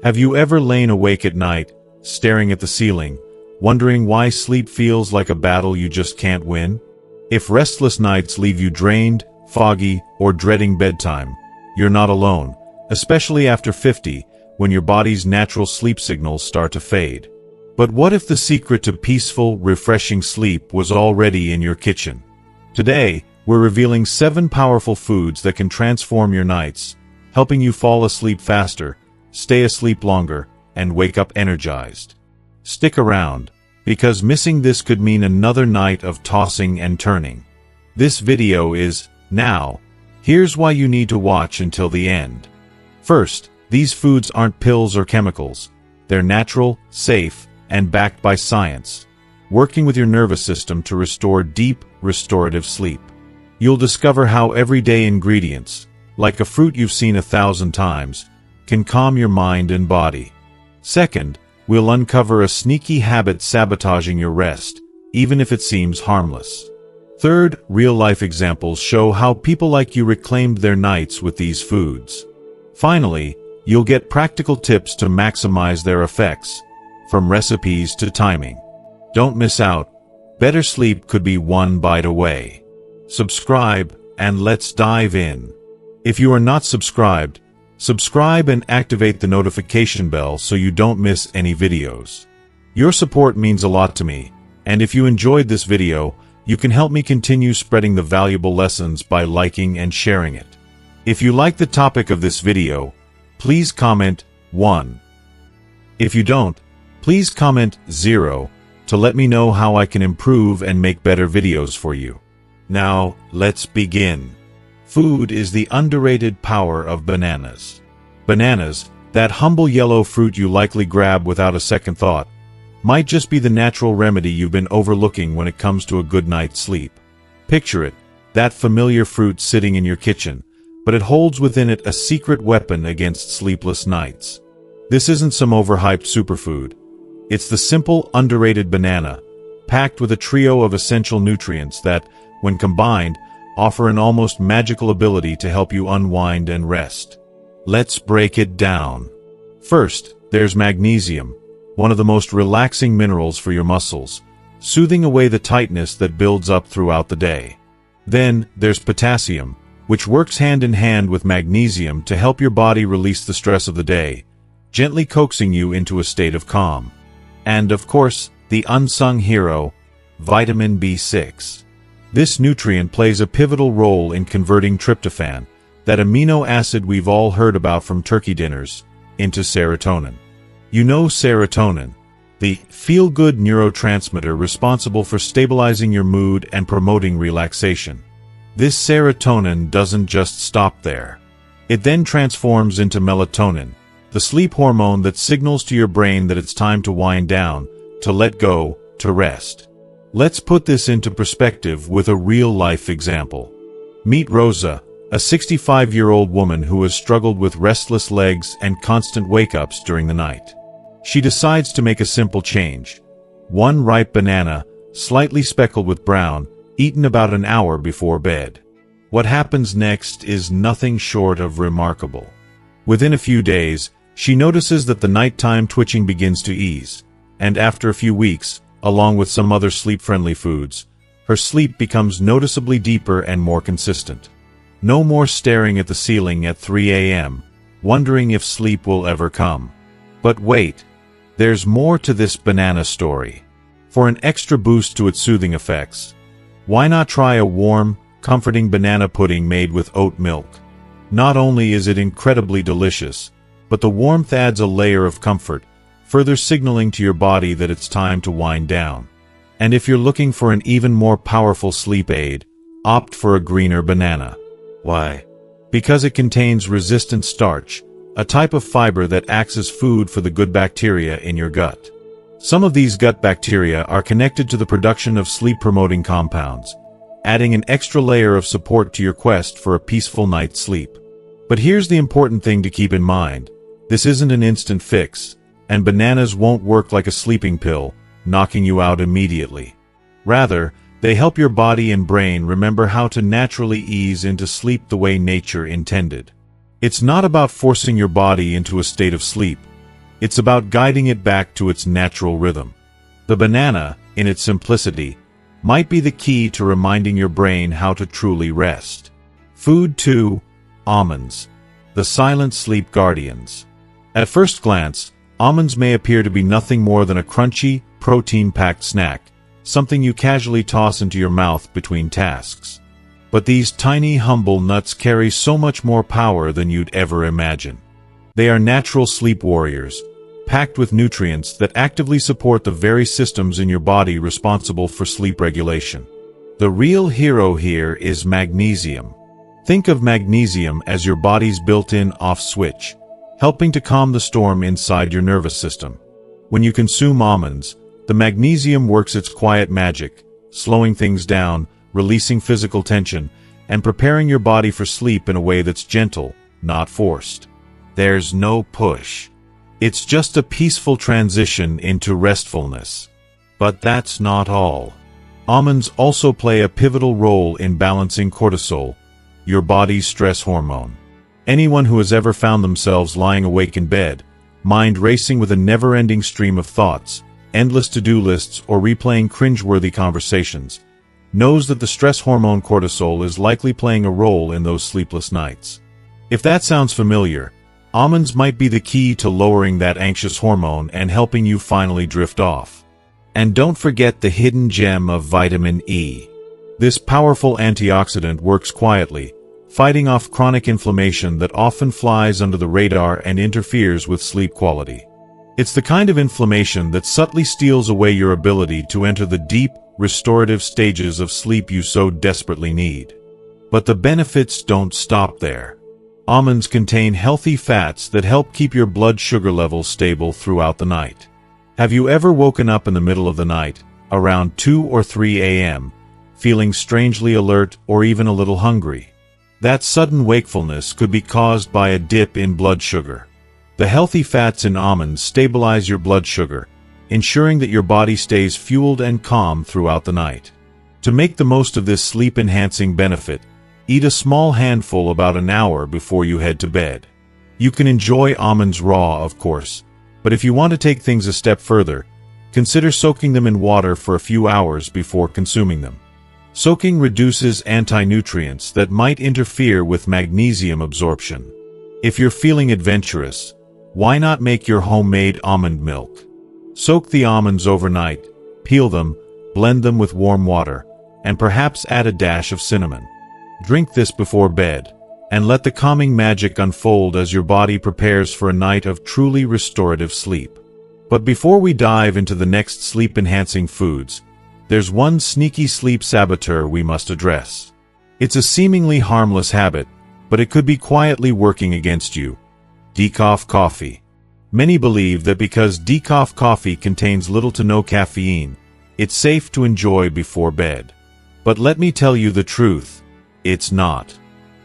Have you ever lain awake at night, staring at the ceiling, wondering why sleep feels like a battle you just can't win? If restless nights leave you drained, foggy, or dreading bedtime, you're not alone, especially after 50, when your body's natural sleep signals start to fade. But what if the secret to peaceful, refreshing sleep was already in your kitchen? Today, we're revealing 7 powerful foods that can transform your nights, helping you fall asleep faster, stay asleep longer, and wake up energized. Stick around, because missing this could mean another night of tossing and turning. This video is, now. Here's why you need to watch until the end. First, these foods aren't pills or chemicals. They're natural, safe, and backed by science, working with your nervous system to restore deep, restorative sleep. You'll discover how everyday ingredients, like a fruit you've seen 1,000 times, can calm your mind and body. Second, we'll uncover a sneaky habit sabotaging your rest, even if it seems harmless. Third, real-life examples show how people like you reclaimed their nights with these foods. Finally, you'll get practical tips to maximize their effects, from recipes to timing. Don't miss out. Better sleep could be one bite away. Subscribe, and let's dive in. If you are not subscribed, subscribe and activate the notification bell so you don't miss any videos. Your support means a lot to me, and if you enjoyed this video, you can help me continue spreading the valuable lessons by liking and sharing it. If you like the topic of this video, please comment 1. If you don't, please comment 0 to let me know how I can improve and make better videos for you. Now, let's begin. Food is the underrated power of bananas. Bananas, that humble yellow fruit you likely grab without a second thought, might just be the natural remedy you've been overlooking when it comes to a good night's sleep. Picture it, that familiar fruit sitting in your kitchen, but it holds within it a secret weapon against sleepless nights. This isn't some overhyped superfood. It's the simple, underrated banana, packed with a trio of essential nutrients that, when combined, offer an almost magical ability to help you unwind and rest. Let's break it down. First, there's magnesium, one of the most relaxing minerals for your muscles, soothing away the tightness that builds up throughout the day. Then, there's potassium, which works hand in hand with magnesium to help your body release the stress of the day, gently coaxing you into a state of calm. And, of course, the unsung hero, vitamin B6. This nutrient plays a pivotal role in converting tryptophan, that amino acid we've all heard about from turkey dinners, into serotonin. You know serotonin, the feel-good neurotransmitter responsible for stabilizing your mood and promoting relaxation. This serotonin doesn't just stop there. It then transforms into melatonin, the sleep hormone that signals to your brain that it's time to wind down, to let go, to rest. Let's put this into perspective with a real-life example. Meet Rosa, a 65-year-old woman who has struggled with restless legs and constant wake-ups during the night. She decides to make a simple change. 1 ripe banana, slightly speckled with brown, eaten about an hour before bed. What happens next is nothing short of remarkable. Within a few days, she notices that the nighttime twitching begins to ease, and after a few weeks, along with some other sleep-friendly foods, her sleep becomes noticeably deeper and more consistent. No more staring at the ceiling at 3 a.m., wondering if sleep will ever come. But wait, there's more to this banana story. For an extra boost to its soothing effects, why not try a warm, comforting banana pudding made with oat milk? Not only is it incredibly delicious, but the warmth adds a layer of comfort, further signaling to your body that it's time to wind down. And if you're looking for an even more powerful sleep aid, opt for a greener banana. Why? Because it contains resistant starch, a type of fiber that acts as food for the good bacteria in your gut. Some of these gut bacteria are connected to the production of sleep-promoting compounds, adding an extra layer of support to your quest for a peaceful night's sleep. But here's the important thing to keep in mind. This isn't an instant fix, and bananas won't work like a sleeping pill, knocking you out immediately. Rather, they help your body and brain remember how to naturally ease into sleep the way nature intended. It's not about forcing your body into a state of sleep, It's about guiding it back to its natural rhythm. The banana, in its simplicity, might be the key to reminding your brain how to truly rest. Food 2. Almonds. The silent sleep guardians. At first glance, almonds may appear to be nothing more than a crunchy, protein-packed snack, something you casually toss into your mouth between tasks. But these tiny, humble nuts carry so much more power than you'd ever imagine. They are natural sleep warriors, packed with nutrients that actively support the very systems in your body responsible for sleep regulation. The real hero here is magnesium. Think of magnesium as your body's built-in off switch, helping to calm the storm inside your nervous system. When you consume almonds, the magnesium works its quiet magic, slowing things down, releasing physical tension, and preparing your body for sleep in a way that's gentle, not forced. There's no push. It's just a peaceful transition into restfulness. But that's not all. Almonds also play a pivotal role in balancing cortisol, your body's stress hormone. Anyone who has ever found themselves lying awake in bed, mind racing with a never-ending stream of thoughts, endless to-do lists, or replaying cringe-worthy conversations, knows that the stress hormone cortisol is likely playing a role in those sleepless nights. If that sounds familiar, almonds might be the key to lowering that anxious hormone and helping you finally drift off. And don't forget the hidden gem of vitamin E. This powerful antioxidant works quietly, fighting off chronic inflammation that often flies under the radar and interferes with sleep quality. It's the kind of inflammation that subtly steals away your ability to enter the deep, restorative stages of sleep you so desperately need. But the benefits don't stop there. Almonds contain healthy fats that help keep your blood sugar levels stable throughout the night. Have you ever woken up in the middle of the night, around 2 or 3 a.m., feeling strangely alert or even a little hungry? That sudden wakefulness could be caused by a dip in blood sugar. The healthy fats in almonds stabilize your blood sugar, ensuring that your body stays fueled and calm throughout the night. To make the most of this sleep-enhancing benefit, eat a small handful about an hour before you head to bed. You can enjoy almonds raw, of course, but if you want to take things a step further, consider soaking them in water for a few hours before consuming them. Soaking reduces anti-nutrients that might interfere with magnesium absorption. If you're feeling adventurous, why not make your homemade almond milk? Soak the almonds overnight, peel them, blend them with warm water, and perhaps add a dash of cinnamon. Drink this before bed, and let the calming magic unfold as your body prepares for a night of truly restorative sleep. But before we dive into the next sleep-enhancing foods, there's one sneaky sleep saboteur we must address. It's a seemingly harmless habit, but it could be quietly working against you. Decaf coffee. Many believe that because decaf coffee contains little to no caffeine, it's safe to enjoy before bed. But let me tell you the truth. It's not.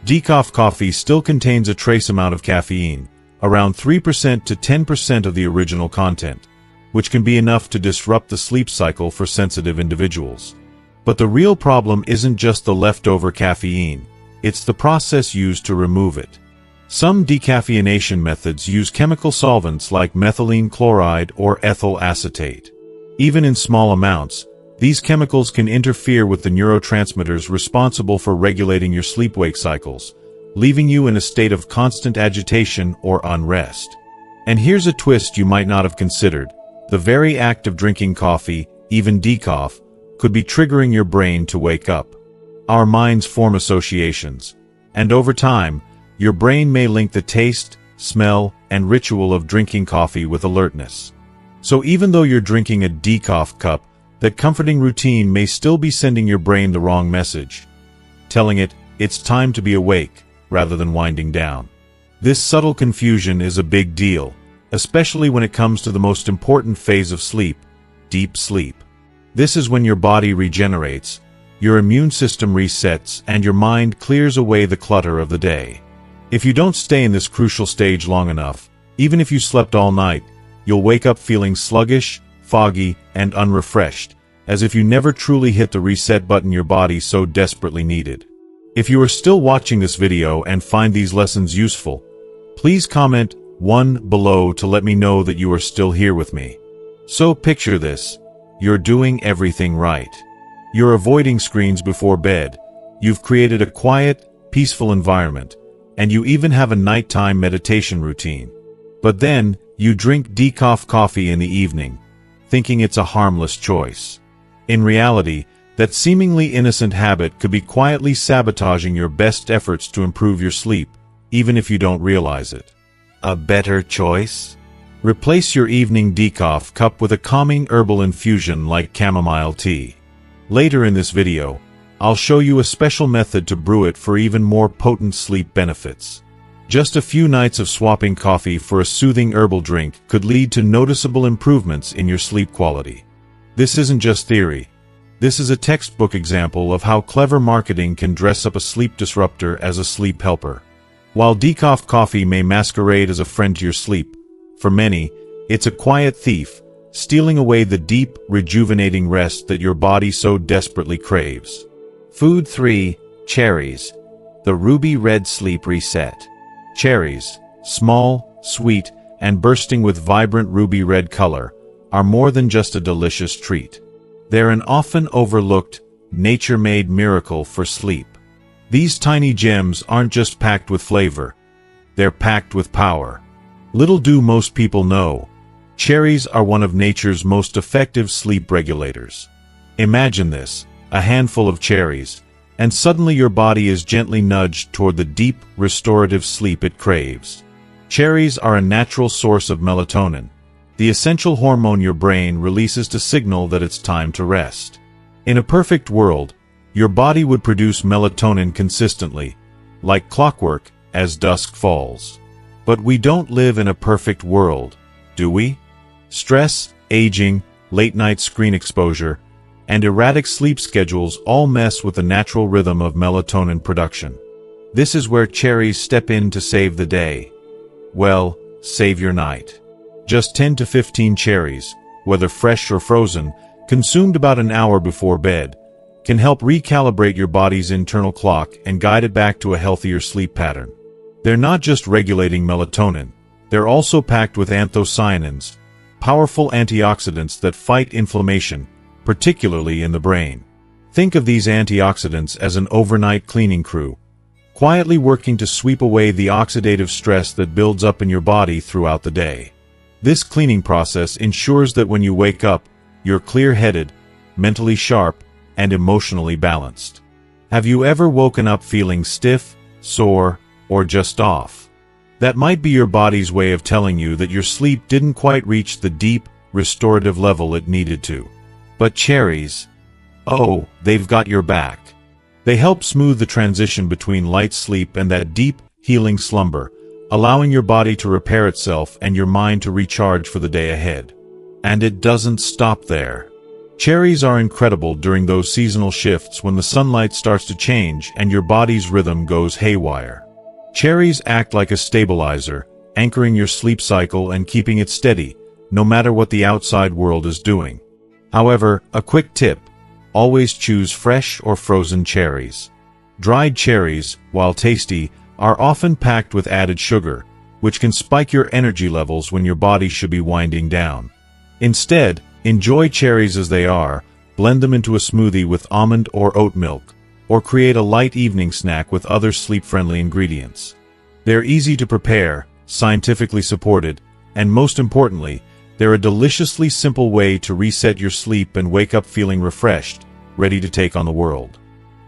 Decaf coffee still contains a trace amount of caffeine, around 3% to 10% of the original content, which can be enough to disrupt the sleep cycle for sensitive individuals. But the real problem isn't just the leftover caffeine, it's the process used to remove it. Some decaffeination methods use chemical solvents like methylene chloride or ethyl acetate. Even in small amounts, these chemicals can interfere with the neurotransmitters responsible for regulating your sleep-wake cycles, leaving you in a state of constant agitation or unrest. And here's a twist you might not have considered. The very act of drinking coffee, even decaf, could be triggering your brain to wake up. Our minds form associations, and over time, your brain may link the taste, smell, and ritual of drinking coffee with alertness. So even though you're drinking a decaf cup, that comforting routine may still be sending your brain the wrong message, telling it it's time to be awake rather than winding down. This subtle confusion is a big deal, especially when it comes to the most important phase of sleep, deep sleep. This is when your body regenerates, your immune system resets, and your mind clears away the clutter of the day. If you don't stay in this crucial stage long enough, even if you slept all night, you'll wake up feeling sluggish, foggy, and unrefreshed, as if you never truly hit the reset button your body so desperately needed. If you are still watching this video and find these lessons useful, please comment, one below to let me know that you are still here with me. So picture this. You're doing everything right. You're avoiding screens before bed. You've created a quiet, peaceful environment, and you even have a nighttime meditation routine. But then, you drink decaf coffee in the evening, thinking it's a harmless choice. In reality, that seemingly innocent habit could be quietly sabotaging your best efforts to improve your sleep, even if you don't realize it. A better choice? Replace your evening decaf cup with a calming herbal infusion like chamomile tea. Later in this video, I'll show you a special method to brew it for even more potent sleep benefits. Just a few nights of swapping coffee for a soothing herbal drink could lead to noticeable improvements in your sleep quality. This isn't just theory. This is a textbook example of how clever marketing can dress up a sleep disruptor as a sleep helper. While decaf coffee may masquerade as a friend to your sleep, for many, it's a quiet thief, stealing away the deep, rejuvenating rest that your body so desperately craves. Food 3. Cherries. The ruby red sleep reset. Cherries, small, sweet, and bursting with vibrant ruby red color, are more than just a delicious treat. They're an often overlooked, nature-made miracle for sleep. These tiny gems aren't just packed with flavor. They're packed with power. Little do most people know, cherries are one of nature's most effective sleep regulators. Imagine this, a handful of cherries, and suddenly your body is gently nudged toward the deep, restorative sleep it craves. Cherries are a natural source of melatonin, the essential hormone your brain releases to signal that it's time to rest. In a perfect world, your body would produce melatonin consistently, like clockwork, as dusk falls. But we don't live in a perfect world, do we? Stress, aging, late-night screen exposure, and erratic sleep schedules all mess with the natural rhythm of melatonin production. This is where cherries step in to save the day. Well, save your night. Just 10 to 15 cherries, whether fresh or frozen, consumed about an hour before bed, can help recalibrate your body's internal clock and guide it back to a healthier sleep pattern. They're not just regulating melatonin, they're also packed with anthocyanins, powerful antioxidants that fight inflammation, particularly in the brain. Think of these antioxidants as an overnight cleaning crew, quietly working to sweep away the oxidative stress that builds up in your body throughout the day. This cleaning process ensures that when you wake up, you're clear-headed, mentally sharp, and emotionally balanced. Have you ever woken up feeling stiff, sore, or just off? That might be your body's way of telling you that your sleep didn't quite reach the deep, restorative level it needed to. But cherries, oh, they've got your back. They help smooth the transition between light sleep and that deep, healing slumber, allowing your body to repair itself and your mind to recharge for the day ahead. And it doesn't stop there. Cherries are incredible during those seasonal shifts when the sunlight starts to change and your body's rhythm goes haywire. Cherries act like a stabilizer, anchoring your sleep cycle and keeping it steady, no matter what the outside world is doing. However, a quick tip: always choose fresh or frozen cherries. Dried cherries, while tasty, are often packed with added sugar, which can spike your energy levels when your body should be winding down. Instead, enjoy cherries as they are, blend them into a smoothie with almond or oat milk, or create a light evening snack with other sleep-friendly ingredients. They're easy to prepare, scientifically supported, and most importantly, they're a deliciously simple way to reset your sleep and wake up feeling refreshed, ready to take on the world.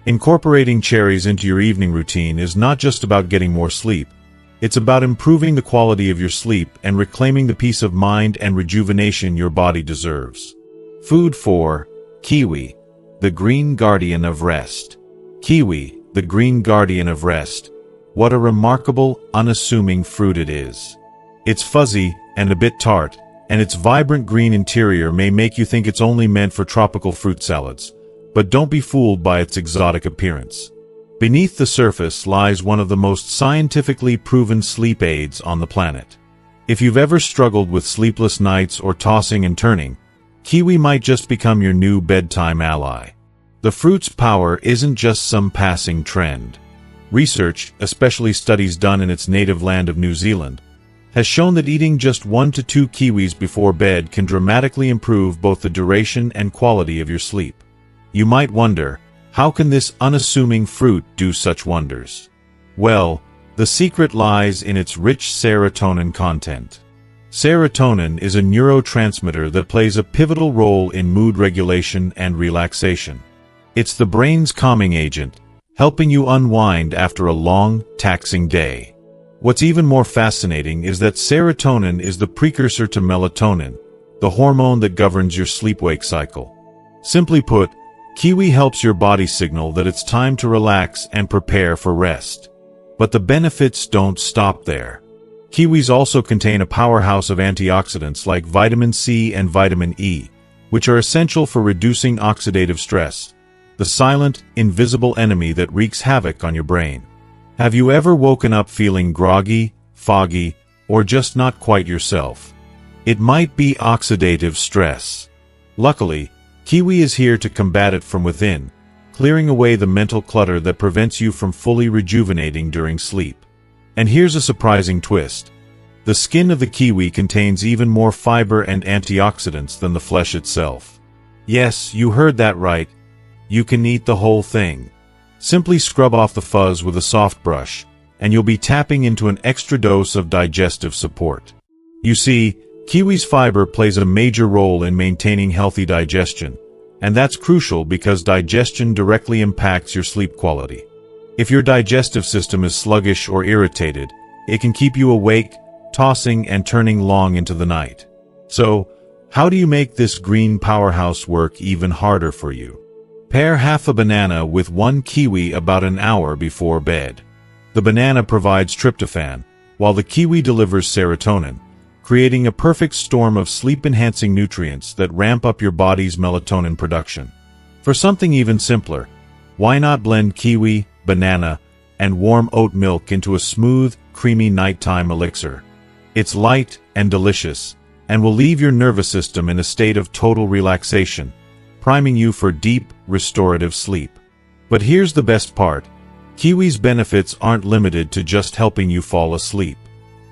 Incorporating cherries into your evening routine is not just about getting more sleep. It's about improving the quality of your sleep and reclaiming the peace of mind and rejuvenation your body deserves. Food 4. Kiwi, the green guardian of rest. Kiwi, the green guardian of rest. What a remarkable, unassuming fruit it is. It's fuzzy and a bit tart, and its vibrant green interior may make you think it's only meant for tropical fruit salads. But don't be fooled by its exotic appearance. Beneath the surface lies one of the most scientifically proven sleep aids on the planet. If you've ever struggled with sleepless nights or tossing and turning, kiwi might just become your new bedtime ally. The fruit's power isn't just some passing trend. Research, especially studies done in its native land of New Zealand, has shown that eating just 1 to 2 kiwis before bed can dramatically improve both the duration and quality of your sleep. You might wonder, how can this unassuming fruit do such wonders? Well, the secret lies in its rich serotonin content. Serotonin is a neurotransmitter that plays a pivotal role in mood regulation and relaxation. It's the brain's calming agent, helping you unwind after a long, taxing day. What's even more fascinating is that serotonin is the precursor to melatonin, the hormone that governs your sleep-wake cycle. Simply put, kiwi helps your body signal that it's time to relax and prepare for rest. But the benefits don't stop there. Kiwis also contain a powerhouse of antioxidants like vitamin C and vitamin E, which are essential for reducing oxidative stress, the silent, invisible enemy that wreaks havoc on your brain. Have you ever woken up feeling groggy, foggy, or just not quite yourself? It might be oxidative stress. Luckily, kiwi is here to combat it from within, clearing away the mental clutter that prevents you from fully rejuvenating during sleep. And here's a surprising twist. The skin of the kiwi contains even more fiber and antioxidants than the flesh itself. Yes, you heard that right. You can eat the whole thing. Simply scrub off the fuzz with a soft brush, and you'll be tapping into an extra dose of digestive support. You see, kiwi's fiber plays a major role in maintaining healthy digestion, and that's crucial because digestion directly impacts your sleep quality. If your digestive system is sluggish or irritated, it can keep you awake, tossing and turning long into the night. So, how do you make this green powerhouse work even harder for you? Pair half a banana with 1 kiwi about an hour before bed. The banana provides tryptophan, while the kiwi delivers serotonin, creating a perfect storm of sleep-enhancing nutrients that ramp up your body's melatonin production. For something even simpler, why not blend kiwi, banana, and warm oat milk into a smooth, creamy nighttime elixir? It's light and delicious, and will leave your nervous system in a state of total relaxation, priming you for deep, restorative sleep. But here's the best part. Kiwi's benefits aren't limited to just helping you fall asleep.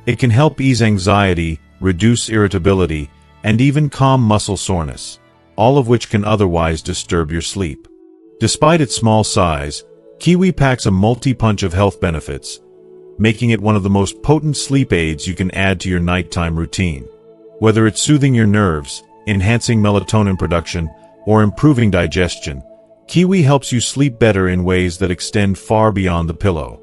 It can help ease anxiety, reduce irritability, and even calm muscle soreness, all of which can otherwise disturb your sleep. Despite its small size, kiwi packs a multi-punch of health benefits, making it one of the most potent sleep aids you can add to your nighttime routine. Whether it's soothing your nerves, enhancing melatonin production, or improving digestion, kiwi helps you sleep better in ways that extend far beyond the pillow.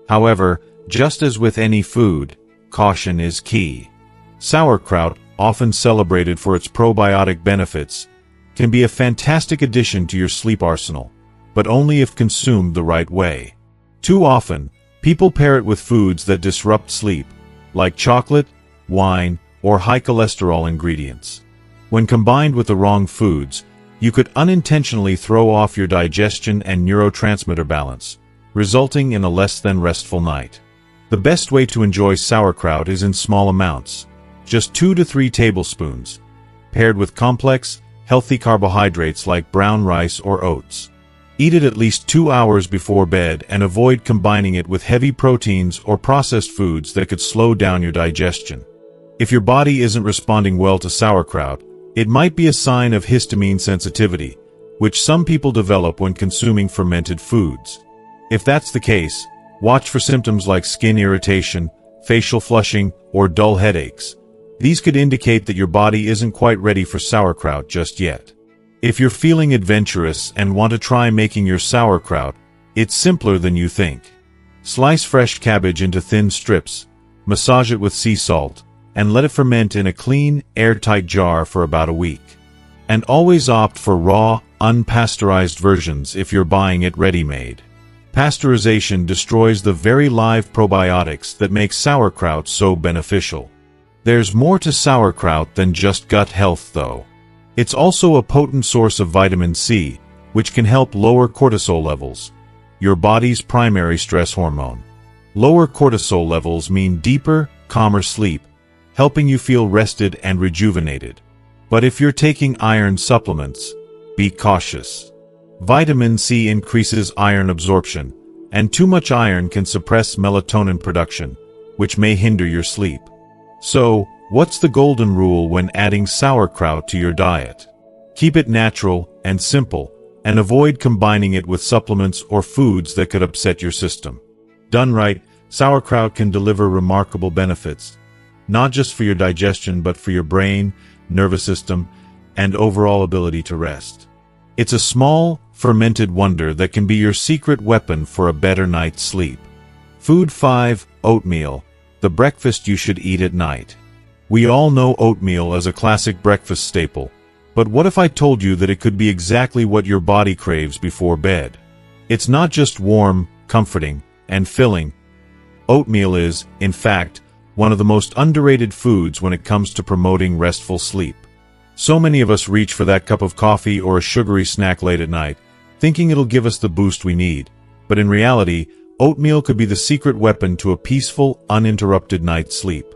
However, just as with any food, caution is key. Sauerkraut, often celebrated for its probiotic benefits, can be a fantastic addition to your sleep arsenal, but only if consumed the right way. Too often, people pair it with foods that disrupt sleep, like chocolate, wine, or high cholesterol ingredients. When combined with the wrong foods, you could unintentionally throw off your digestion and neurotransmitter balance, resulting in a less than restful night. The best way to enjoy sauerkraut is in small amounts, just 2 to 3 tablespoons, paired with complex, healthy carbohydrates like brown rice or oats. Eat it at least 2 hours before bed and avoid combining it with heavy proteins or processed foods that could slow down your digestion. If your body isn't responding well to sauerkraut, it might be a sign of histamine sensitivity, which some people develop when consuming fermented foods. If that's the case, watch for symptoms like skin irritation, facial flushing, or dull headaches. These could indicate that your body isn't quite ready for sauerkraut just yet. If you're feeling adventurous and want to try making your sauerkraut, it's simpler than you think. Slice fresh cabbage into thin strips, massage it with sea salt, and let it ferment in a clean, airtight jar for about a week. And always opt for raw, unpasteurized versions if you're buying it ready-made. Pasteurization destroys the very live probiotics that make sauerkraut so beneficial. There's more to sauerkraut than just gut health, though. It's also a potent source of vitamin C, which can help lower cortisol levels, your body's primary stress hormone. Lower cortisol levels mean deeper, calmer sleep, helping you feel rested and rejuvenated. But if you're taking iron supplements, be cautious. Vitamin C increases iron absorption, and too much iron can suppress melatonin production, which may hinder your sleep. So, what's the golden rule when adding sauerkraut to your diet? Keep it natural and simple, and avoid combining it with supplements or foods that could upset your system. Done right, sauerkraut can deliver remarkable benefits, not just for your digestion but for your brain, nervous system, and overall ability to rest. It's a small, fermented wonder that can be your secret weapon for a better night's sleep. Food 5. Oatmeal, the breakfast you should eat at night. We all know oatmeal as a classic breakfast staple, but what if I told you that it could be exactly what your body craves before bed? It's not just warm, comforting, and filling. Oatmeal is, in fact, one of the most underrated foods when it comes to promoting restful sleep. So many of us reach for that cup of coffee or a sugary snack late at night, thinking it'll give us the boost we need. But in reality, oatmeal could be the secret weapon to a peaceful, uninterrupted night's sleep.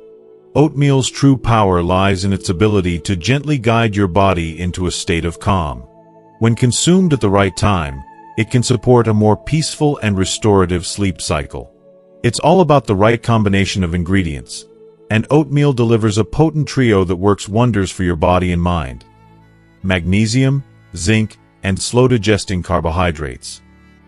Oatmeal's true power lies in its ability to gently guide your body into a state of calm. When consumed at the right time, it can support a more peaceful and restorative sleep cycle. It's all about the right combination of ingredients, and oatmeal delivers a potent trio that works wonders for your body and mind. Magnesium, zinc, and slow-digesting carbohydrates.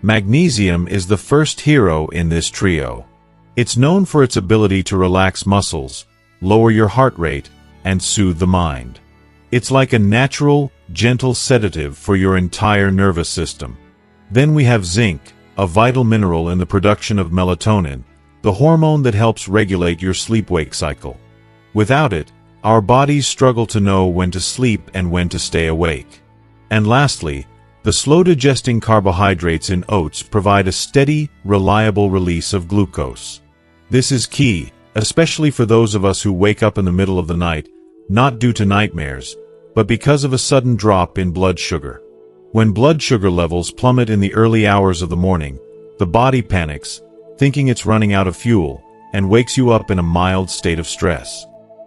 Magnesium is the first hero in this trio. It's known for its ability to relax muscles, lower your heart rate, and soothe the mind. It's like a natural, gentle sedative for your entire nervous system. Then we have zinc, a vital mineral in the production of melatonin, the hormone that helps regulate your sleep-wake cycle. Without it, our bodies struggle to know when to sleep and when to stay awake. And lastly, the slow-digesting carbohydrates in oats provide a steady, reliable release of glucose. This is key, especially for those of us who wake up in the middle of the night, not due to nightmares, but because of a sudden drop in blood sugar. When blood sugar levels plummet in the early hours of the morning, the body panics, thinking it's running out of fuel, and wakes you up in a mild state of stress.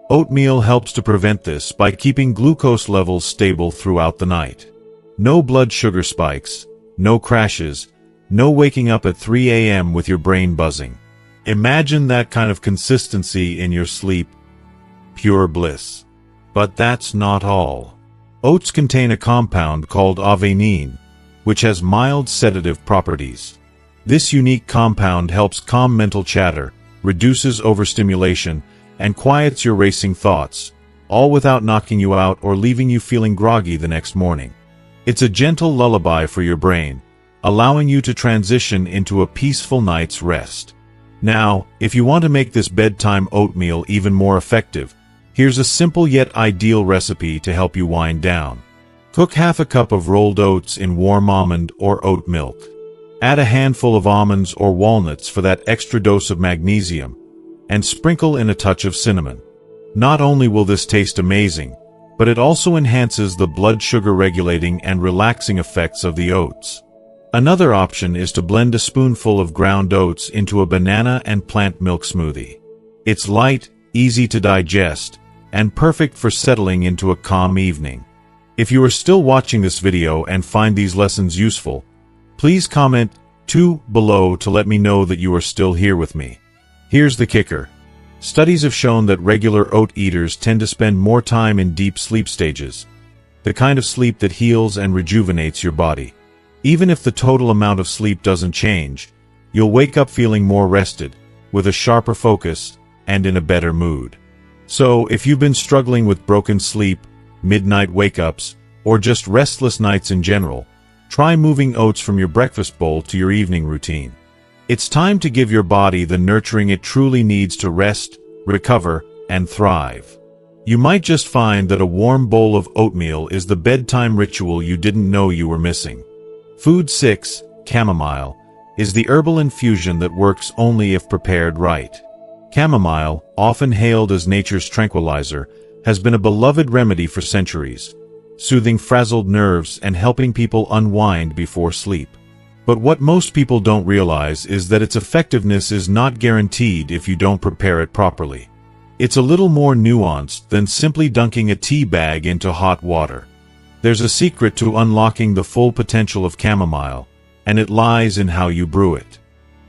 Oatmeal helps to prevent this by keeping glucose levels stable throughout the night. No blood sugar spikes, no crashes, no waking up at 3 a.m. with your brain buzzing. Imagine that kind of consistency in your sleep. Pure bliss. But that's not all. Oats contain a compound called avenin, which has mild sedative properties. This unique compound helps calm mental chatter, reduces overstimulation, and quiets your racing thoughts, all without knocking you out or leaving you feeling groggy the next morning. It's a gentle lullaby for your brain, allowing you to transition into a peaceful night's rest. Now, if you want to make this bedtime oatmeal even more effective, here's a simple yet ideal recipe to help you wind down. Cook half a cup of rolled oats in warm almond or oat milk. Add a handful of almonds or walnuts for that extra dose of magnesium, and sprinkle in a touch of cinnamon. Not only will this taste amazing, but it also enhances the blood sugar regulating and relaxing effects of the oats. Another option is to blend a spoonful of ground oats into a banana and plant milk smoothie. It's light, easy to digest, and perfect for settling into a calm evening. If you are still watching this video and find these lessons useful, please comment 2 below to let me know that you are still here with me. Here's the kicker. Studies have shown that regular oat eaters tend to spend more time in deep sleep stages, the kind of sleep that heals and rejuvenates your body. Even if the total amount of sleep doesn't change, you'll wake up feeling more rested, with a sharper focus, and in a better mood. So, if you've been struggling with broken sleep, midnight wake-ups, or just restless nights in general, try moving oats from your breakfast bowl to your evening routine. It's time to give your body the nurturing it truly needs to rest, recover, and thrive. You might just find that a warm bowl of oatmeal is the bedtime ritual you didn't know you were missing. Food 6, chamomile, is the herbal infusion that works only if prepared right. Chamomile, often hailed as nature's tranquilizer, has been a beloved remedy for centuries, soothing frazzled nerves and helping people unwind before sleep. But what most people don't realize is that its effectiveness is not guaranteed if you don't prepare it properly. It's a little more nuanced than simply dunking a tea bag into hot water. There's a secret to unlocking the full potential of chamomile, and it lies in how you brew it.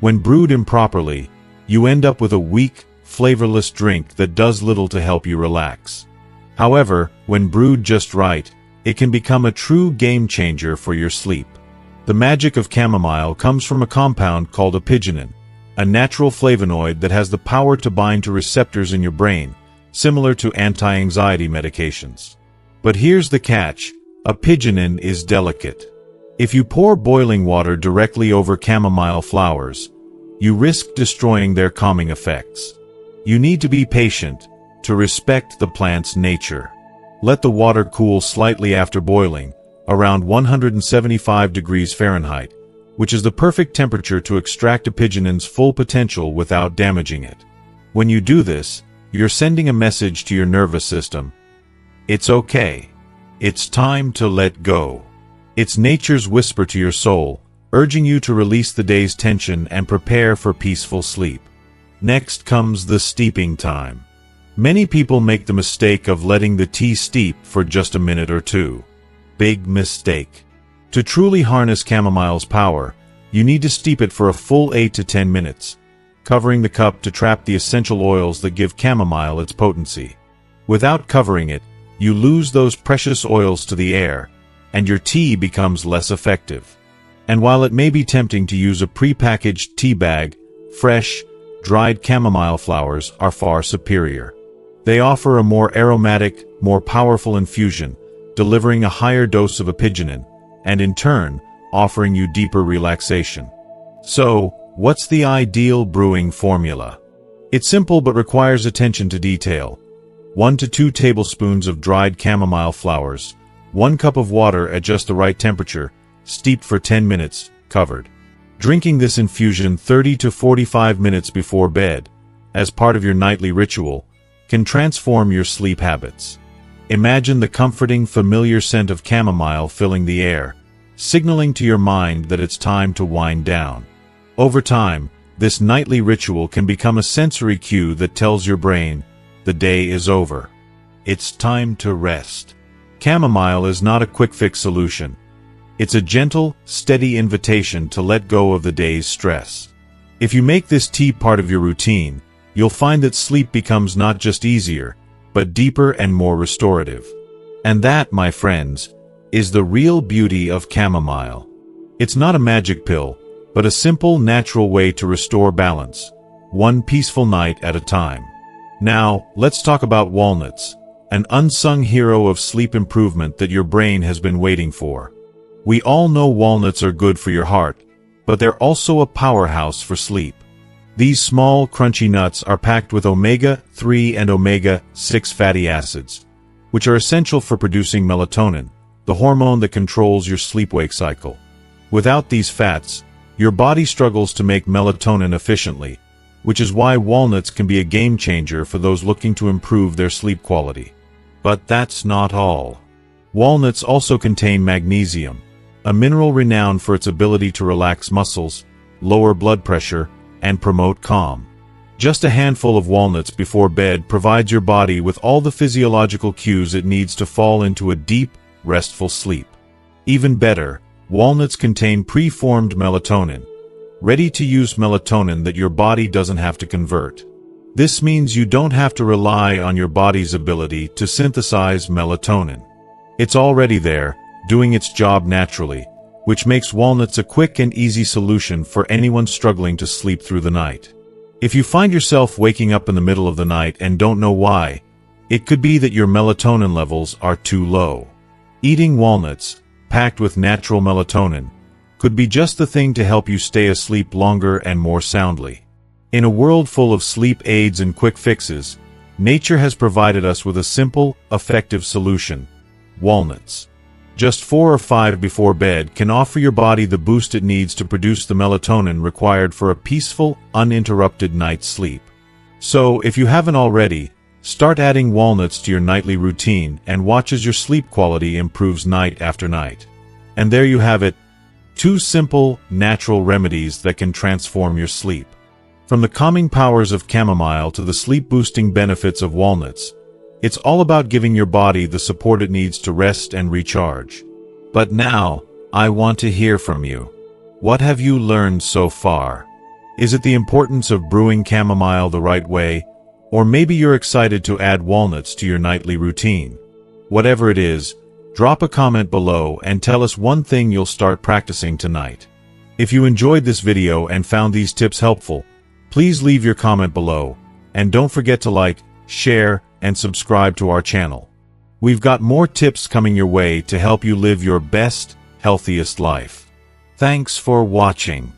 When brewed improperly, you end up with a weak, flavorless drink that does little to help you relax. However, when brewed just right, it can become a true game changer for your sleep. The magic of chamomile comes from a compound called apigenin, a natural flavonoid that has the power to bind to receptors in your brain, similar to anti-anxiety medications. But here's the catch: apigenin is delicate. If you pour boiling water directly over chamomile flowers, you risk destroying their calming effects. You need to be patient, to respect the plant's nature. Let the water cool slightly after boiling, around 175 degrees Fahrenheit, which is the perfect temperature to extract apigenin's full potential without damaging it. When you do this, you're sending a message to your nervous system. It's okay. It's time to let go. It's nature's whisper to your soul, urging you to release the day's tension and prepare for peaceful sleep. Next comes the steeping time. Many people make the mistake of letting the tea steep for just a minute or two. Big mistake. To truly harness chamomile's power, you need to steep it for a full 8 to 10 minutes, covering the cup to trap the essential oils that give chamomile its potency. Without covering it, you lose those precious oils to the air, and your tea becomes less effective. And while it may be tempting to use a pre-packaged tea bag, fresh, dried chamomile flowers are far superior. They offer a more aromatic, more powerful infusion, delivering a higher dose of apigenin, and in turn, offering you deeper relaxation. So, what's the ideal brewing formula? It's simple but requires attention to detail. 1 to 2 tablespoons of dried chamomile flowers, 1 cup of water at just the right temperature, steeped for 10 minutes, covered. Drinking this infusion 30 to 45 minutes before bed, as part of your nightly ritual, can transform your sleep habits. Imagine the comforting, familiar scent of chamomile filling the air, signaling to your mind that it's time to wind down. Over time, this nightly ritual can become a sensory cue that tells your brain, the day is over. It's time to rest. Chamomile is not a quick-fix solution. It's a gentle, steady invitation to let go of the day's stress. If you make this tea part of your routine, you'll find that sleep becomes not just easier, but deeper and more restorative. And that, my friends, is the real beauty of chamomile. It's not a magic pill, but a simple, natural way to restore balance, one peaceful night at a time. Now, let's talk about walnuts, an unsung hero of sleep improvement that your brain has been waiting for. We all know walnuts are good for your heart, but they're also a powerhouse for sleep. These small, crunchy nuts are packed with omega-3 and omega-6 fatty acids, which are essential for producing melatonin, the hormone that controls your sleep-wake cycle. Without these fats, your body struggles to make melatonin efficiently, which is why walnuts can be a game changer for those looking to improve their sleep quality. But that's not all. Walnuts also contain magnesium, a mineral renowned for its ability to relax muscles, lower blood pressure, and promote calm. Just a handful of walnuts before bed provides your body with all the physiological cues it needs to fall into a deep, restful sleep. Even better, walnuts contain pre-formed melatonin, ready-to-use melatonin that your body doesn't have to convert. This means you don't have to rely on your body's ability to synthesize melatonin. It's already there, doing its job naturally, which makes walnuts a quick and easy solution for anyone struggling to sleep through the night. If you find yourself waking up in the middle of the night and don't know why, it could be that your melatonin levels are too low. Eating walnuts, packed with natural melatonin, could be just the thing to help you stay asleep longer and more soundly. In a world full of sleep aids and quick fixes, nature has provided us with a simple, effective solution: walnuts. Just 4 or 5 before bed can offer your body the boost it needs to produce the melatonin required for a peaceful, uninterrupted night's sleep. So, if you haven't already, start adding walnuts to your nightly routine and watch as your sleep quality improves night after night. And there you have it, 2 simple, natural remedies that can transform your sleep. From the calming powers of chamomile to the sleep-boosting benefits of walnuts, it's all about giving your body the support it needs to rest and recharge. But now, I want to hear from you. What have you learned so far? Is it the importance of brewing chamomile the right way, Or maybe you're excited to add walnuts to your nightly routine. Whatever it is, drop a comment below and tell us one thing you'll start practicing tonight. If you enjoyed this video and found these tips helpful, please leave your comment below, and don't forget to like, share, and subscribe to our channel. We've got more tips coming your way to help you live your best, healthiest life. Thanks for watching.